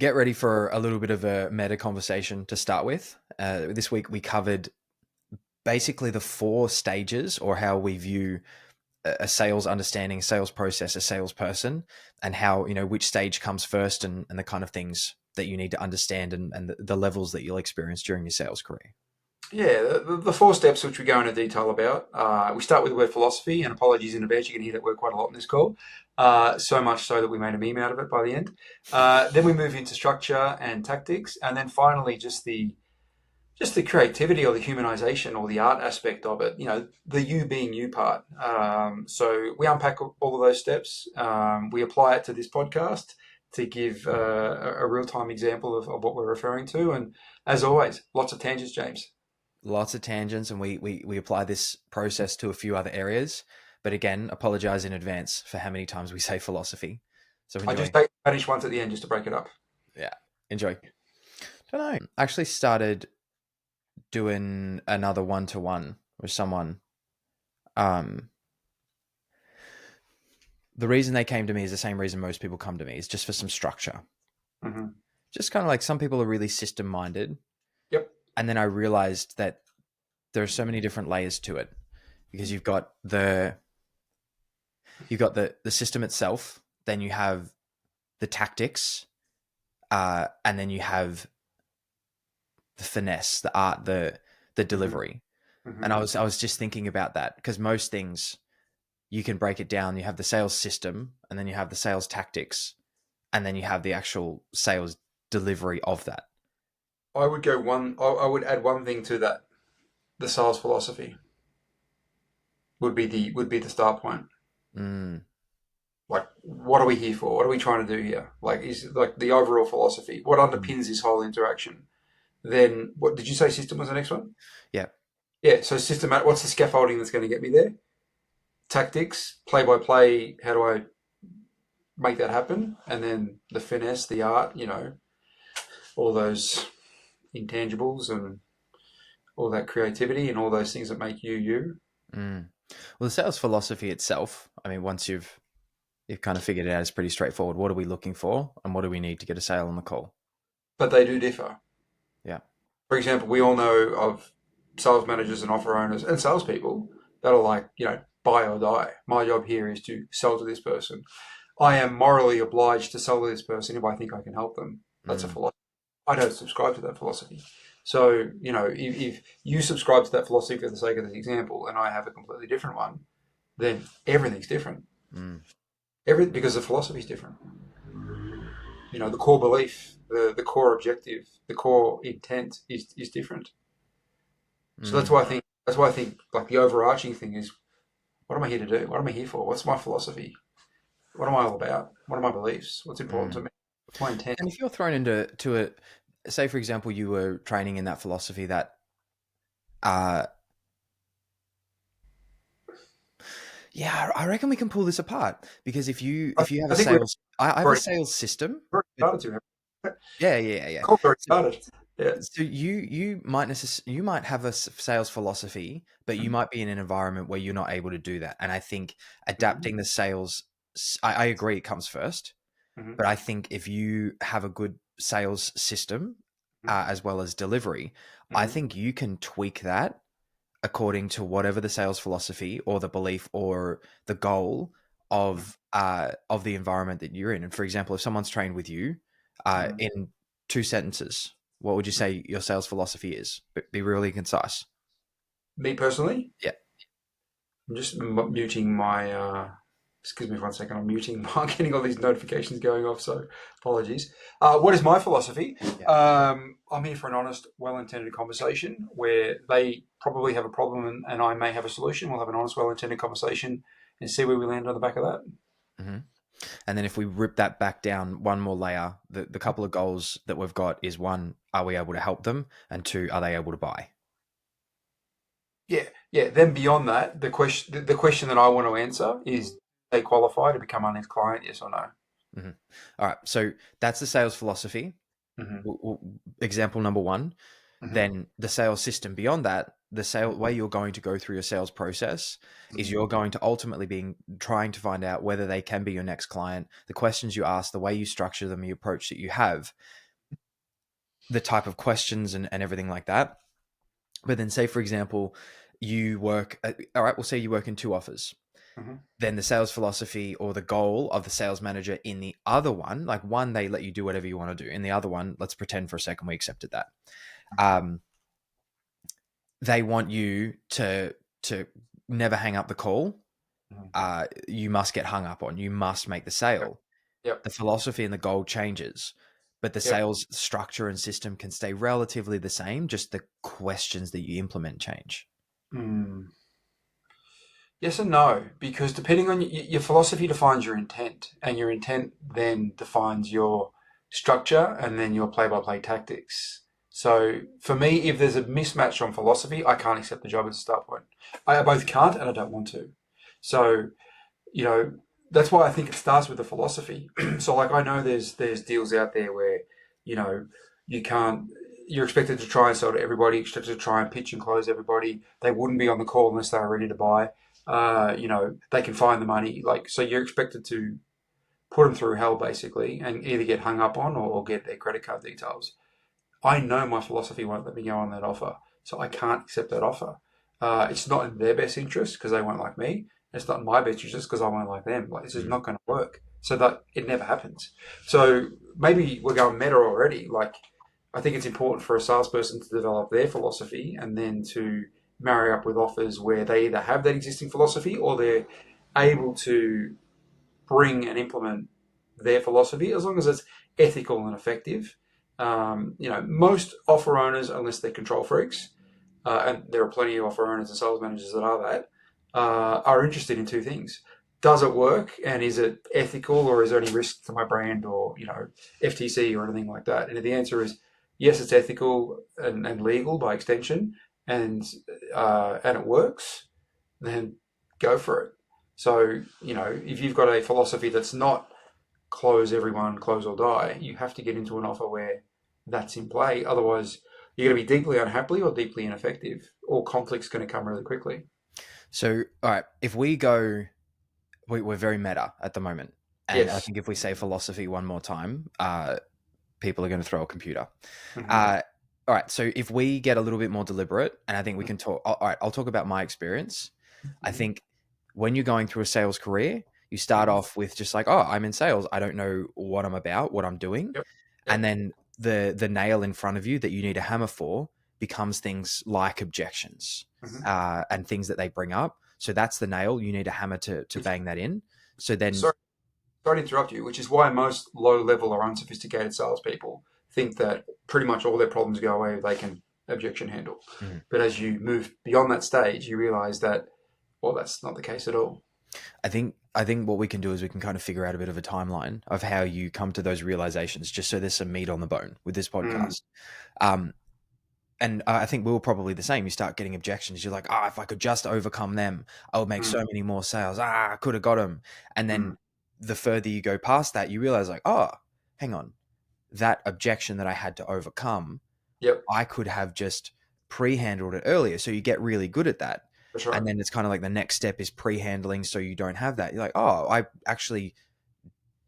Get ready for a little bit of a meta conversation to start with. This week we covered basically the 4 stages, or how we view a sales understanding, sales process, a salesperson, and how, which stage comes first, and the kind of things that you need to understand, and the levels that you'll experience during your sales career. Yeah, the 4 steps which we go into detail about. We start with the word philosophy, and apologies in advance, you can hear that word quite a lot in this call. So much so that we made a meme out of it by the end. Then we move into structure and tactics, and then finally just the creativity or the humanization or the art aspect of it. The you being you part. So we unpack all of those steps. We apply it to this podcast to give a real time example of what we're referring to. And as always, lots of tangents, James. Lots of tangents, and we apply this process to a few other areas. But again, apologize in advance for how many times we say philosophy. So I enjoy. just take Spanish once at the end just to break it up. Yeah, enjoy. Don't know. I actually started doing another one-to-one with someone. The reason they came to me is the same reason most people come to me, is just for some structure. Mm-hmm. Just kind of like, some people are really system-minded. Yep. And then I realized that there are so many different layers to it, because you've got the system itself, then you have the tactics, and then you have the finesse, the art, the delivery. Mm-hmm. And I was just thinking about that, because most things you can break it down. You have the sales system, and then you have the sales tactics, and then you have the actual sales delivery of that. I would go one. I would add one thing to that. The sales philosophy would be the start point. Mm. Like, what are we here for? What are we trying to do here? Like, is like the overall philosophy. What underpins this whole interaction? Then, what did you say? System was the next one. Yeah. Yeah. So systematic. What's the scaffolding that's going to get me there? Tactics, play by play. How do I make that happen? And then the finesse, the art. All those intangibles and all that creativity and all those things that make you you. Mm. Well, the sales philosophy itself, I mean, once you've kind of figured it out, it's pretty straightforward. What are we looking for, and what do we need to get a sale on the call? But they do differ. Yeah. For example, we all know of sales managers and offer owners and salespeople that are like, buy or die. My job here is to sell to this person. I am morally obliged to sell to this person if I think I can help them. That's a Mm. philosophy. I don't subscribe to that philosophy. So, if you subscribe to that philosophy for the sake of this example, and I have a completely different one, then everything's different. Mm. Because the philosophy is different. The core belief, the core objective, the core intent is different. So Mm. that's why I think like the overarching thing is, what am I here to do? What am I here for? What's my philosophy? What am I all about? What are my beliefs? What's important to Mm. me? What's my intent? And if you're thrown into it, say for example, you were training in that philosophy, that yeah, I reckon we can pull this apart, because if you have I a think we've sales, I have a already sales system. started to. Yeah. Cool, already So, started. Yeah. so you might have a sales philosophy, but you might be in an environment where you're not able to do that. And I think adapting the sales, I agree, it comes first. Mm-hmm. But I think if you have a good sales system, as well as delivery, I Mm-hmm. think you can tweak that according to whatever the sales philosophy or the belief or the goal of the environment that you're in. And for example, if someone's trained with you, Mm-hmm. in 2 sentences, what would you say your sales philosophy is? Be really concise. Me personally, Yeah. I'm just muting my. Excuse me for 1 second. I'm muting. I'm getting all these notifications going off, so apologies. What is my philosophy? Yeah. I'm here for an honest, well-intended conversation where they probably have a problem and I may have a solution. We'll have an honest, well-intended conversation and see where we land on the back of that. Mm-hmm. And then if we rip that back down one more layer, the couple of goals that we've got is, 1, are we able to help them? And 2, are they able to buy? Yeah, yeah. Then beyond that, the question that I want to answer is: they qualify to become our next client? Yes or no? Mm-hmm. All right. So that's the sales philosophy. Mm-hmm. Example number 1. Mm-hmm. then the sales system beyond that, the sale way you're going to go through your sales process is you're going to ultimately be trying to find out whether they can be your next client, the questions you ask, the way you structure them, the approach that you have, the type of questions and everything like that. But then say, for example, you work, all right, we'll say you work in two offers. Mm-hmm. Then the sales philosophy or the goal of the sales manager in the other one, like one, they let you do whatever you want to do. In the other one, let's pretend for a second we accepted that. They want you to never hang up the call. Mm-hmm. You must get hung up on. You must make the Yep. sale. Yep. The philosophy and the goal changes, but the Yep. sales structure and system can stay relatively the same. Just the questions that you implement change. Mm. Yes and no, because depending on your philosophy defines your intent, and your intent then defines your structure and then your play-by-play tactics. So for me, if there's a mismatch on philosophy, I can't accept the job as a start point. I both can't and I don't want to. So, you know, that's why I think it starts with the philosophy. So like I know there's deals out there where, you know, you can't you're expected to try and sell to everybody, expected to try and pitch and close everybody. They wouldn't be on the call unless they were ready to buy. You know, they can find the money. Like, so you're expected to put them through hell basically and either get hung up on or get their credit card details. I know my philosophy won't let me go on that offer, so I can't accept that offer. It's not in their best interest because they won't like me. It's not in my best interest because I won't like them. Like, this is Mm. not going to work. So that it never happens. So maybe we're going meta already. Like, I think it's important for a salesperson to develop their philosophy and then to marry up with offers where they either have that existing philosophy or they're able to bring and implement their philosophy as long as it's ethical and effective. You know, most offer owners, unless they're control freaks, and there are plenty of offer owners and sales managers that are that, are interested in two things. Does it work, and is it ethical, or is there any risk to my brand, or, you know, FTC or anything like that? And if the answer is yes, it's ethical and legal by extension, and it works, then go for it. So, you know, if you've got a philosophy that's not close everyone, close or die, you have to get into an offer where that's in play. Otherwise, you're going to be deeply unhappy or deeply ineffective, or conflict's going to come really quickly. So, all right, if we go, we're very meta at the moment. And I Yes. think if we say philosophy one more time, people are going to throw a computer. Mm-hmm. Uh, all right. So if we get a little bit more deliberate, and I think we can talk. All right. I'll talk about my experience. I Mm-hmm. think when you're going through a sales career, you start Mm-hmm. off with just like, oh, I'm in sales. I don't know what I'm about, what I'm doing. Yep. And Yep. then the nail in front of you that you need a hammer for becomes things like objections Mm-hmm. and things that they bring up. So that's the nail. You need a hammer to bang that in. So then, Sorry, sorry to interrupt you, which is why most low level or unsophisticated salespeople think that pretty much all their problems go away if they can objection handle. Mhm. But as you move beyond that stage, you realize that, well, that's not the case at all. I think what we can do is we can kind of figure out a bit of a timeline of how you come to those realizations, just so there's some meat on the bone with this Mm, podcast. Um, and I think we were probably the same. You start getting objections. You're like, if I could just overcome them, I would make mm, so many more sales. I could have got them. And mm. then the further you go past that, you realize like, oh, hang on, that objection that I had to overcome, Yep, I could have just pre-handled it earlier. So you get really good at that. that's And right. then it's kind of like the next step is pre-handling, so you don't have that. You're like, oh, I actually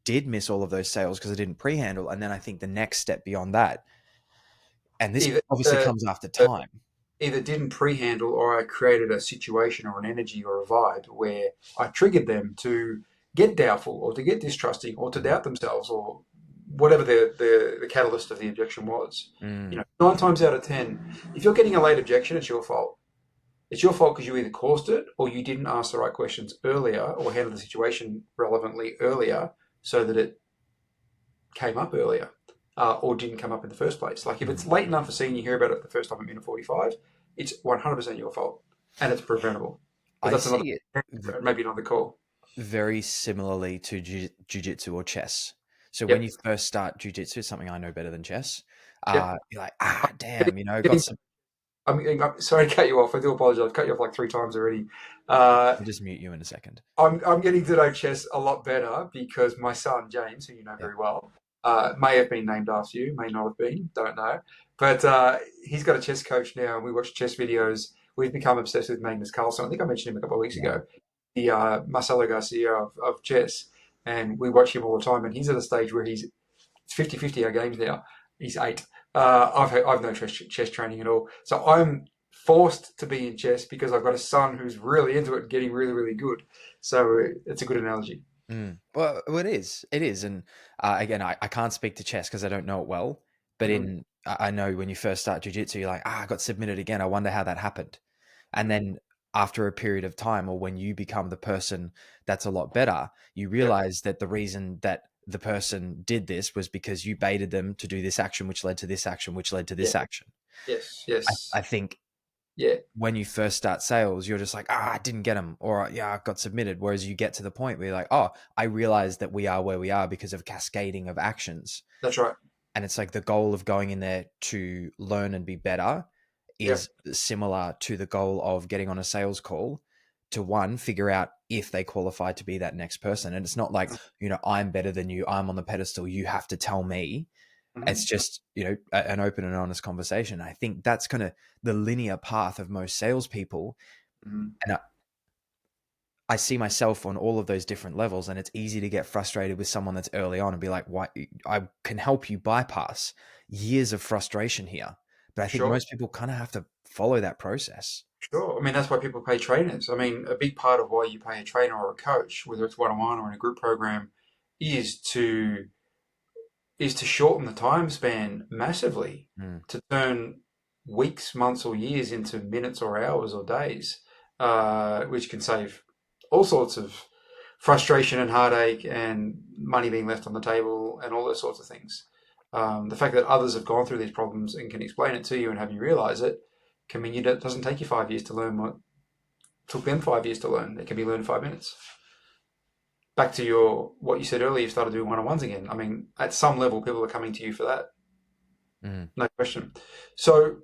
did miss all of those sales because I didn't pre-handle. And then I think the next step beyond that, and this Either obviously uh, comes after time. either didn't pre-handle, or I created a situation or an energy or a vibe where I triggered them to get doubtful or to get distrusting or to Mm, doubt themselves or whatever the catalyst of the objection was. You mm, know, 9 times out of 10, if you're getting a late objection, it's your fault. It's your fault because you either caused it or you didn't ask the right questions earlier or handle the situation relevantly earlier so that it came up earlier, or didn't come up in the first place. Like, if it's mm. late enough for seeing you hear about it the first time at minute 45, it's 100% your fault and it's preventable. But I that's another, see it v- maybe another call. very similarly to jujitsu or chess. So when Yep. you first start jujitsu, it's something I know better than chess. Yep. You're like, Getting, damn, got getting, some. I'm sorry to cut you off. I do apologize. I've cut you off like 3 times already. Uh, I'll just mute you in a second. I'm getting to know chess a lot better because my son, James, who you know Yeah. very well, May have been named after you, may not have been, don't know. But he's got a chess coach now, and we watch chess videos. We've become obsessed with Magnus Carlsen. I think I mentioned him a couple of weeks Yeah. ago. The Marcelo Garcia of chess. And we watch him all the time. And he's at a stage where it's 50-50 our games now. He's 8. I've no chess training at all. So I'm forced to be in chess because I've got a son who's really into it and getting really, really good. So it's a good analogy. Well, it is. It is. And again, I can't speak to chess because I don't know it well. But Mm-hmm. I know when you first start jujitsu, you're like, I got submitted again. I wonder how that happened. And then after a period of time, or when you become the person that's a lot better, you Yep. realize that the reason that the person did this was because you baited them to do this action, which led to this action, which led to Yeah. this action. Yes. I Yes. think Yeah. when you first start sales, you're just like, I didn't get them, or yeah, I got submitted. Whereas you get to the point where you're like, oh, I realize that we are where we are because of cascading of actions. That's right. And it's like the goal of going in there to learn and be better Yep. is similar to the goal of getting on a sales call to one, figure out if they qualify to be that next person. And it's not like, I'm better than you, I'm on the pedestal, you have to tell me. It's Mm-hmm. just, an open and honest conversation. I think that's kind of the linear path of most salespeople. Mm-hmm. And I see myself on all of those different levels, and it's easy to get frustrated with someone that's early on and be like, "Why? I can help you bypass years of frustration here." But I think Sure. most people kind of have to follow that process. Sure. I mean, that's why people pay trainers. I mean, a big part of why you pay a trainer or a coach, whether it's one-on-one or in a group program, is to is to shorten the time span massively, Mm, to turn weeks, months, or years into minutes or hours or days, which can save all sorts of frustration and heartache and money being left on the table and all those sorts of things. The fact that others have gone through these problems and can explain it to you and have you realize it can mean it doesn't take you 5 years to learn what took them 5 years to learn. It can be learned in 5 minutes. Back to what you said earlier, you started doing one-on-ones again. I mean, at some level, people are coming to you for that, mm, no question. So,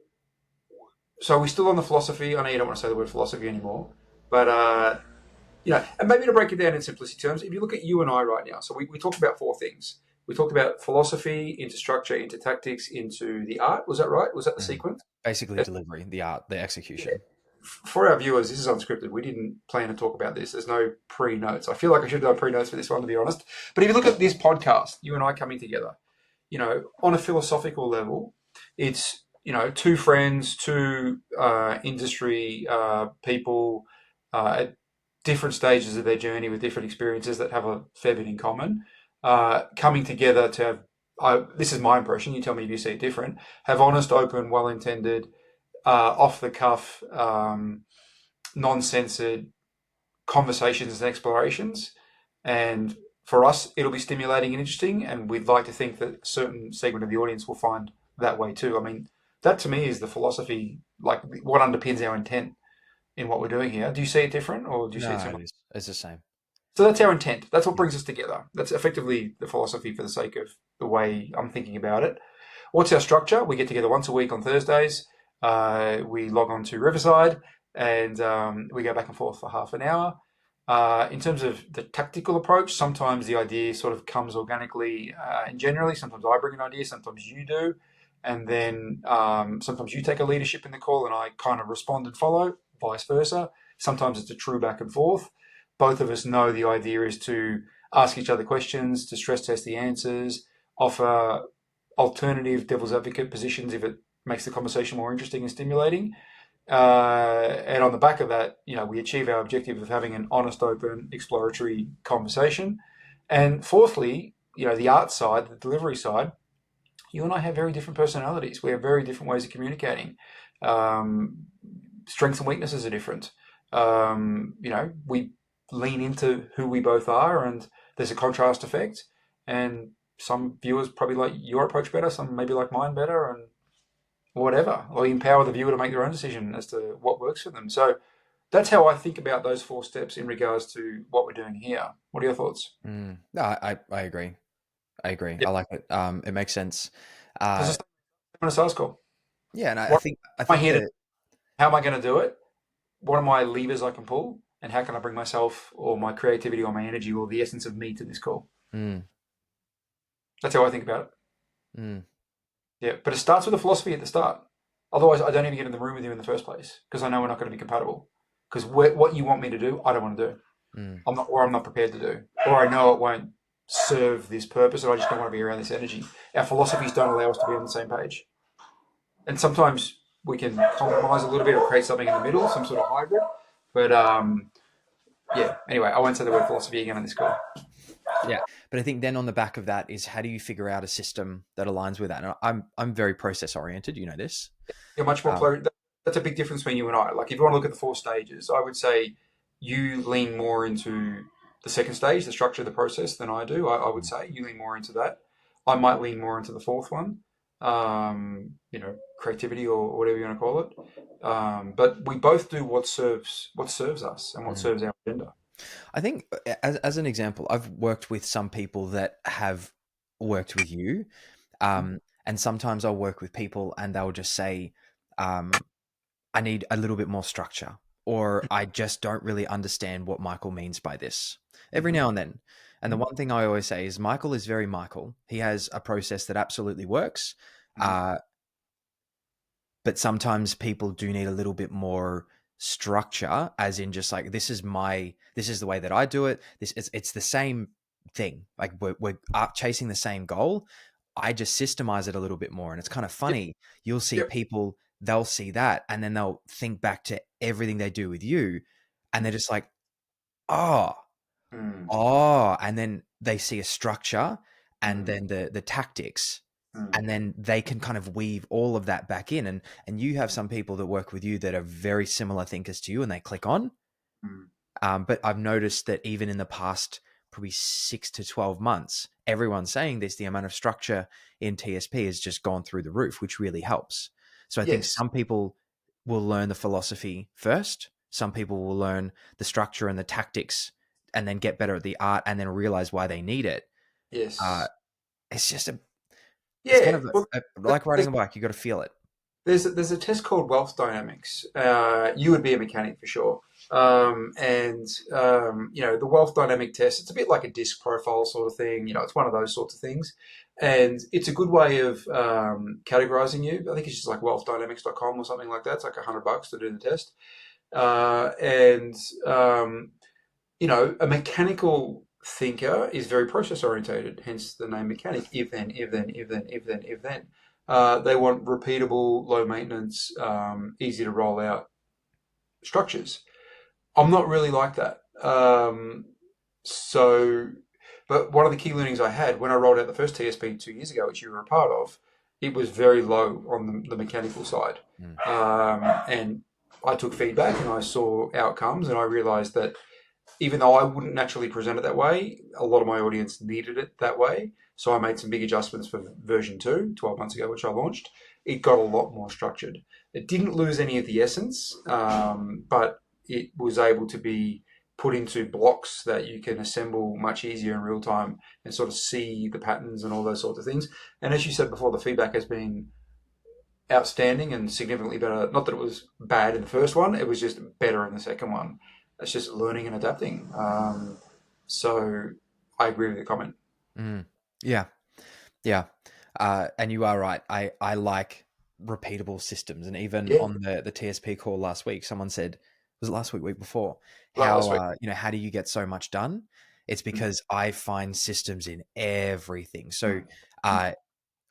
so we're still on the philosophy. I know you don't want to say the word philosophy anymore, but and maybe to break it down in simplicity terms, if you look at you and I right now, so we talked about 4 things. We talked about philosophy, into structure, into tactics, into the art. Was that right? Was that the mm. sequence? Basically, delivery, the art, the Yeah. execution. For our viewers, this is unscripted. We didn't plan to talk about this. There's no pre notes. I feel like I should have done pre notes for this one, to be honest. But if you look at this podcast, you and I coming together, on a philosophical level, it's, two friends, two industry people at different stages of their journey with different experiences that have a fair bit in common, coming together to have, this is my impression, you tell me if you see it different, have honest, open, well intended, off the cuff, non censored conversations and explorations. And for us, it'll be stimulating and interesting. And we'd like to think that a certain segment of the audience will find that way too. I mean, that to me is the philosophy, like what underpins our intent in what we're doing here. Do you see it different or do you see it No, similar? it is. It's the same. So that's our intent. That's what Yeah. brings us together. That's effectively the philosophy for the sake of the way I'm thinking about it. What's our structure? We get together once a week on Thursdays. We log on to Riverside and we go back and forth for half an hour. In terms of the tactical approach, sometimes the idea sort of comes organically and generally. Sometimes I bring an idea, sometimes you do. And then sometimes you take a leadership in the call and I kind of respond and follow, vice versa. Sometimes it's a true back and forth. Both of us know the idea is to ask each other questions, to stress test the answers, offer alternative devil's advocate positions if it makes the conversation more interesting and stimulating. And on the back of that, we achieve our objective of having an honest, open, exploratory conversation. And fourthly, the art side, the delivery side, you and I have very different personalities. We have very different ways of communicating. Um, Strengths and weaknesses are different. We lean into who we both are, and there's a contrast effect. And some viewers probably like your approach better, some maybe like mine better, and whatever. Or you empower the viewer to make their own decision as to what works for them. So that's how I think about those 4 steps in regards to what we're doing here. What are your thoughts? No, I agree. I agree. Yeah. I like it. It makes sense. Because Uh, it's a sales call. yeah, and I What think I am I think here to? that How am I going to do it? What are my levers I can pull? And how can I bring myself or my creativity or my energy or the essence of me to this call? mm, That's how I think about it. Mm, Yeah, but it starts with a philosophy at the start. Otherwise, I don't even get in the room with you in the first place because I know we're not going to be compatible. Because what you want me to do, I don't want to do. mm. I'm not prepared to do, or I know it won't serve this purpose, and I just don't want to be around this energy. Our philosophies don't allow us to be on the same page, and sometimes we can compromise a little bit or create something in the middle, some sort of hybrid. But yeah. Anyway, I won't say the word philosophy again on this call. Yeah, but I think then on the back of that is how do you figure out a system that aligns with that? And I'm very process oriented. You know this. You're much more Um, that's a big difference between you and I. Like if you want to look at the four stages, I would say you lean more into the second stage, the structure of the process, than I do. I would say you lean more into that. I might lean more into the fourth one, creativity or whatever you want to call it. But we both do what serves us and what mm. serves our agenda. I think as an example, I've worked with some people that have worked with you. And sometimes I'll work with people and they'll just say, um, I need a little bit more structure, or I just don't really understand what Michael means by this every Mm-hmm. now and then. And the one thing I always say is Michael is very Michael. He has a process that absolutely works. Mm-hmm. Uh, but sometimes people do need a little bit more structure, as in just like, this is the way that I do it. It's the same thing. Like we're chasing the same goal. I just systemize it a little bit more. And it's kind of Yep. funny. You'll see Yep. people, they'll see that and then they'll think back to everything they do with you. And they're just like, oh, Mm-hmm. and then they see a structure and then the tactics, Mm-hmm. and then they can kind of weave all of that back in. And you have some people that work with you that are very similar thinkers to you and they click on. But I've noticed that even in the past probably 6 to 12 months, everyone's saying this, the amount of structure in TSP has just gone through the roof, which really helps. So I think Yes. some people will learn the philosophy first. Some people will learn the structure and the tactics and then get better at the art and then realize why they need it. Uh, Yes. it's just it's kind Yeah. of Well, like riding there's a bike. You got to feel it. there's a test called wealth dynamics. You would be a mechanic for sure. The wealth dynamic test, it's a bit like a disc profile sort of thing. It's one of those sorts of things. And it's a good way of categorizing you. I think it's just like wealthdynamics.com or something like that. It's like $100 to do the test. And a mechanical thinker is very process orientated, hence the name mechanic. If then, if then, if then, if then, if then. They want repeatable, low maintenance, easy to roll out structures. I'm not really like that. So, but one of the key learnings I had when I rolled out the first TSP 2 years ago, which you were a part of, it was very low on the mechanical side. Mm. And I took feedback and I saw outcomes and I realized that even though I wouldn't naturally present it that way, a lot of my audience needed it that way. So I made some big adjustments for version 2, 12 months ago, which I launched. It got a lot more structured. It didn't lose any of the essence, but it was able to be put into blocks that you can assemble much easier in real time and sort of see the patterns and all those sorts of things. And as you said before, the feedback has been outstanding and significantly better. Not that it was bad in the first one, it was just better in the second one. It's just learning and adapting. So I agree with the comment. Mm. Yeah. Yeah. And you are right. I like repeatable systems. And even Yeah, on the TSP call last week, someone said, was it last week, week before, last how, week. how do you get so much done? It's Mm, because I find systems in everything. So, mm, mm, uh,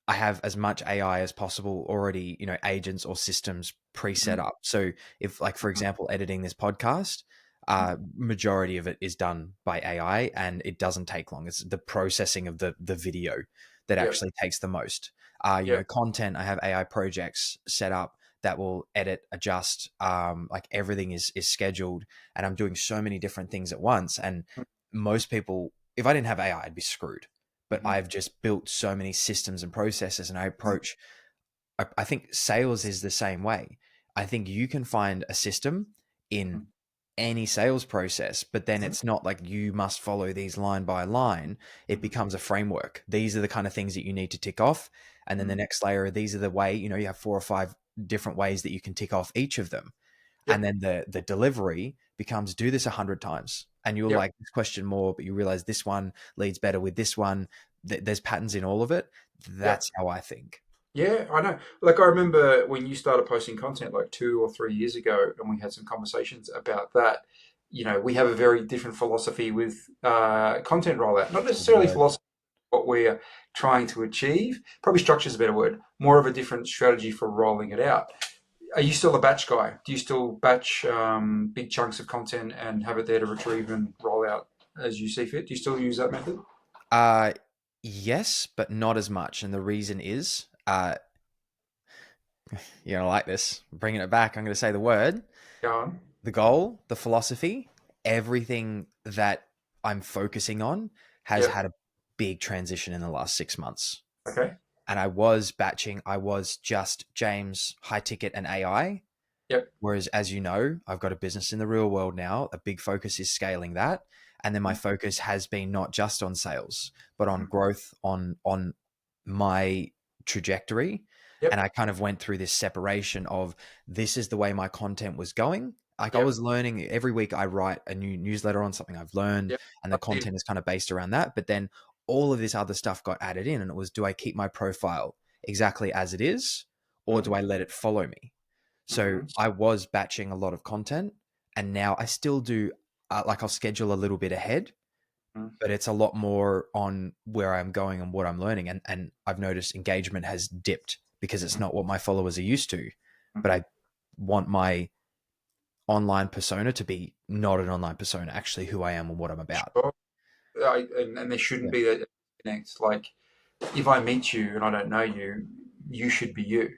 I have as much AI as possible already, agents or systems mm, pre-set up. So if like, for mm, example, editing this podcast, mm. majority of it is done by AI and it doesn't take long. It's the processing of the video that Yep, actually takes the most. yep, Content, I have AI projects set up that will edit, adjust, like everything is scheduled and I'm doing so many different things at once. And mm, most people, if I didn't have AI, I'd be screwed, but mhm, I've just built so many systems and processes and mm, I think sales is the same way. I think you can find a system in mm, any sales process, but then mhm, it's not like you must follow these line by line. It mm, becomes a framework. These are the kind of things that you need to tick off. And then the mm. next layer, these are the way, you have 4 or 5 different ways that you can tick off each of them. And Yep, then the delivery becomes do this 100 times and you're Yep. like, this question more, but you realize this one leads better with this one. There's patterns in all of it. Yep. That's how I think. Yeah, I know. Like I remember when you started posting content like 2 or 3 years ago, and we had some conversations about that. We have a very different philosophy with content rollout. Not Good necessarily word. philosophy, what we're trying to achieve. Probably structure is a better word. More of a different strategy for rolling it out. Are you still a batch guy? Do you still batch big chunks of content and have it there to retrieve and roll out as you see fit? Do you still use that method? Uh, yes, but not as much. And the reason is, you're gonna like this. Bringing it back, I'm gonna say the word, Go on. the goal, the philosophy, everything that I'm focusing on has Yep. had a big transition in the last 6 months. Okay. And I was batching, I was just James, high ticket, and AI. Yep. Whereas, as you know, I've got a business in the real world now. A big focus is scaling that. And then my focus has been not just on sales, but on Mhm. growth, on my trajectory. And Yep. I kind of went through this separation of this is the way my content was going. Like I Yep. was learning every week, I write a new newsletter on something I've learned, Yep. and the I see it. content is kind of based around that. But then all of this other stuff got added in, and it was, do I keep my profile exactly as it is, or do Mhm. I let it follow me? So Mhm. I was batching a lot of content, and now I still do. Like I'll schedule a little bit ahead, Mhm. but it's a lot more on where I'm going and what I'm learning. And I've noticed engagement has dipped because it's not what my followers are used to. But Mhm. I want my online persona to be not an online persona, actually who I am and what I'm about. Sure. And there shouldn't Yeah. be that disconnect. Like, if I meet you and I don't know you, you should be you.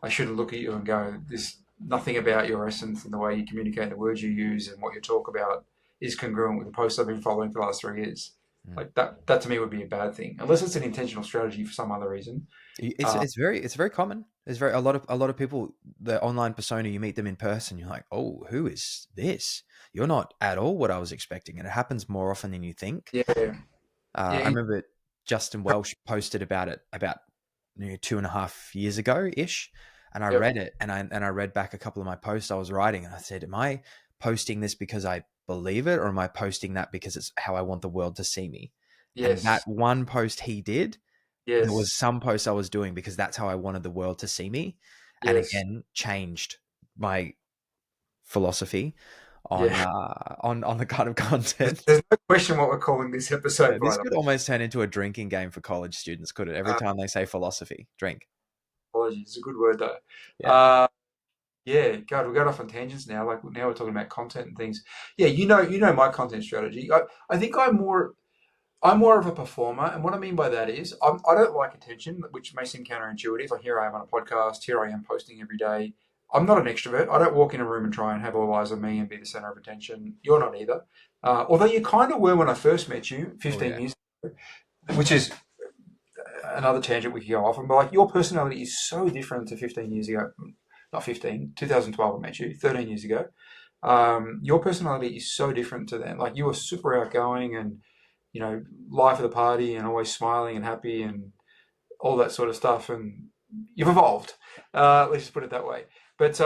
I shouldn't look at you and go, "There's nothing about your essence and the way you communicate, the words you use, and what you talk about is congruent with the posts I've been following for the last 3 years." Mm. Like that. That to me would be a bad thing, unless it's an intentional strategy for some other reason. It's Uh, it's very common. It's very a lot of people, the online persona, you meet them in person, you're like, oh, who is this? You're not at all what I was expecting, and it happens more often than you think. yeah, I yeah, remember Justin Welsh posted about it about 2.5 years ago ish, and I yep, read it, and I read back a couple of my posts I was writing, and I said, "Am I posting this because I believe it, or am I posting that because it's how I want the world to see me?" And that yes, one post he did, there was yes, some posts I was doing because that's how I wanted the world to see me, and yes, again changed my philosophy on yeah. on the kind of content. There's no question what we're calling this Yeah, episode, by this the could almost turn into a drinking game for college students, could it? Every way. time they say philosophy, drink. Apologies, it's a good word though. Yeah. Uh, Yeah, God, we're going off on tangents now. Like now we're talking about content and things. Yeah, you know my content strategy. I think I'm more of a performer, and what I mean by that is I don't like attention, which may seem counterintuitive. Like here I am on a podcast, here I am posting every day. I'm not an extrovert. I don't walk in a room and try and have all eyes on me and be the center of attention. You're not either. Although you kind of were when I first met you Oh 15 yeah. years ago, which is another tangent we could go off on. But like your personality is so different to 15 years ago. Not 15, 2012 I met you, 13 years ago. Your personality is so different to them. Like you were super outgoing and life of the party and always smiling and happy and all that sort of stuff. And you've evolved. Let's just put it that way. But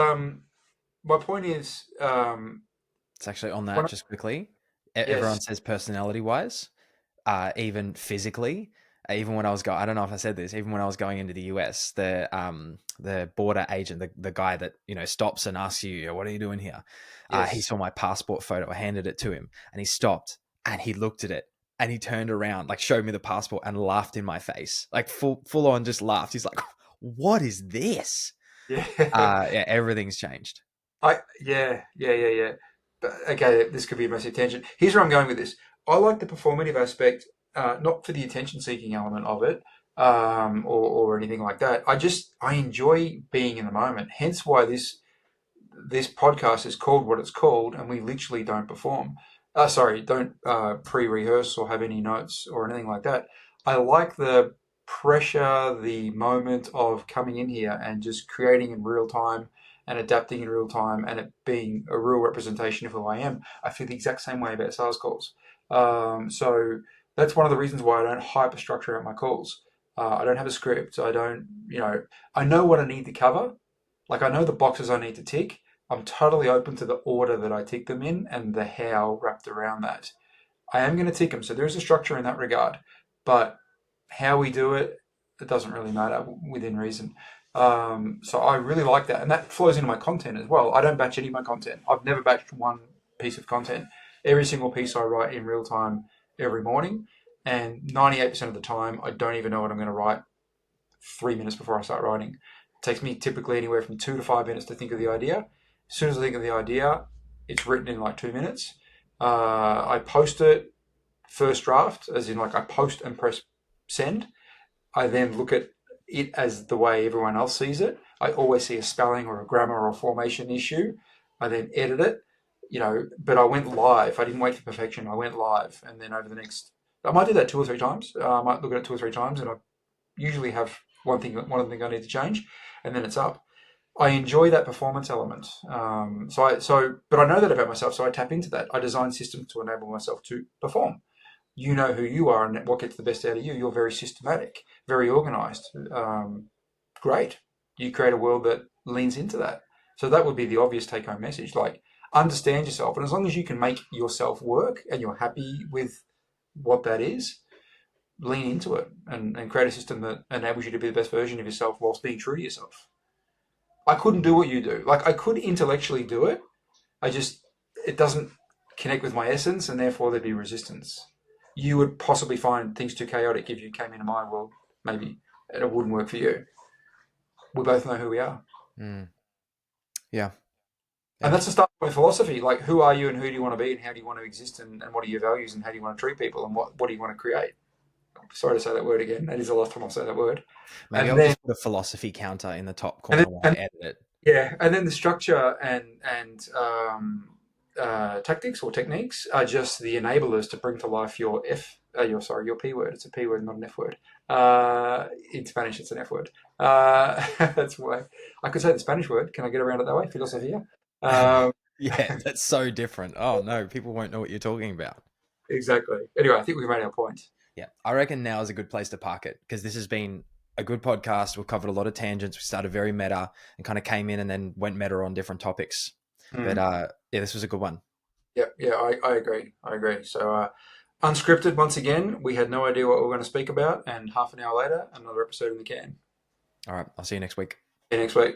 my point is, It's actually on that when I, just quickly. yes, Everyone says personality wise, even physically. Even when I was going, I don't know if I said this. Even when I was going into the US, the border agent, the guy that stops and asks you, "What are you doing here?" He yes, saw my passport photo. I handed it to him, and he stopped and he looked at it and he turned around, like showed me the passport and laughed in my face, like full on just laughed. He's like, "What is this?" yeah. Yeah, everything's changed. Yeah. But okay, this could be a massive tangent. Here's where I'm going with this. I like the performative aspect, not for the attention-seeking element of it, or anything like that. I enjoy being in the moment. Hence why this podcast is called what it's called, and we literally don't perform. Sorry, don't pre-rehearse or have any notes or anything like that. I like the pressure, the moment of coming in here and just creating in real time and adapting in real time, and it being a real representation of who I am. I feel the exact same way about sales calls. So that's one of the reasons why I don't hyper-structure out my calls. I don't have a script. I don't, I know what I need to cover. Like I know the boxes I need to tick, I'm totally open to the order that I tick them in and the how wrapped around that. I am going to tick them, so there is a structure in that regard, but how we do it, it doesn't really matter within reason. So I really like that, and that flows into my content as well. I don't batch any of my content. I've never batched one piece of content. Every single piece I write in real time every morning, and 98% of the time, I don't even know what I'm going to write 3 minutes before I start writing. It takes me typically anywhere from 2 to 5 minutes to think of the idea. As soon as I think of the idea, it's written in like 2 minutes. I post it first draft, as in like I post and press send. I then look at it as the way everyone else sees it. I always see a spelling or a grammar or a formation issue. I then edit it, but I went live. I didn't wait for perfection. I went live. And then over the next, I might do that 2 or 3 times. I might look at it 2 or 3 times, and I usually have one thing I need to change, and then it's up. I enjoy that performance element. But I know that about myself, so I tap into that. I design systems to enable myself to perform. You know who you are and what gets the best out of you. You're very systematic, very organized. Great. You create a world that leans into that. So that would be the obvious take-home message. Like, understand yourself. And as long as you can make yourself work and you're happy with what that is, lean into it and create a system that enables you to be the best version of yourself whilst being true to yourself. I couldn't do what you do. Like, I could intellectually do it. It doesn't connect with my essence, and therefore there'd be resistance. You would possibly find things too chaotic if you came into my world, maybe, and it wouldn't work for you. We both know who we are. Mm. Yeah. And that's the start of my philosophy. Like, who are you and who do you want to be and how do you want to exist and what are your values and how do you want to treat people and what do you want to create? Sorry to say that word again. That is the last time I'll say that word. Maybe I'll just put a philosophy counter in the top corner while I edit it. Yeah, and then the structure and tactics or techniques are just the enablers to bring to life your P word. It's a P word, not an F word. In Spanish, it's an F word. That's why I could say the Spanish word. Can I get around it that way? Filosofia. Yeah, that's so different. Oh no, people won't know what you're talking about. Exactly. Anyway, I think we've made our point. Yeah, I reckon now is a good place to park it because this has been a good podcast. We've covered a lot of tangents. We started very meta and kind of came in and then went meta on different topics. But yeah, this was a good one. Yeah, I agree. So Unscripted, once again, we had no idea what we were going to speak about, and half an hour later, another episode in the can. All right, I'll see you next week. See you next week.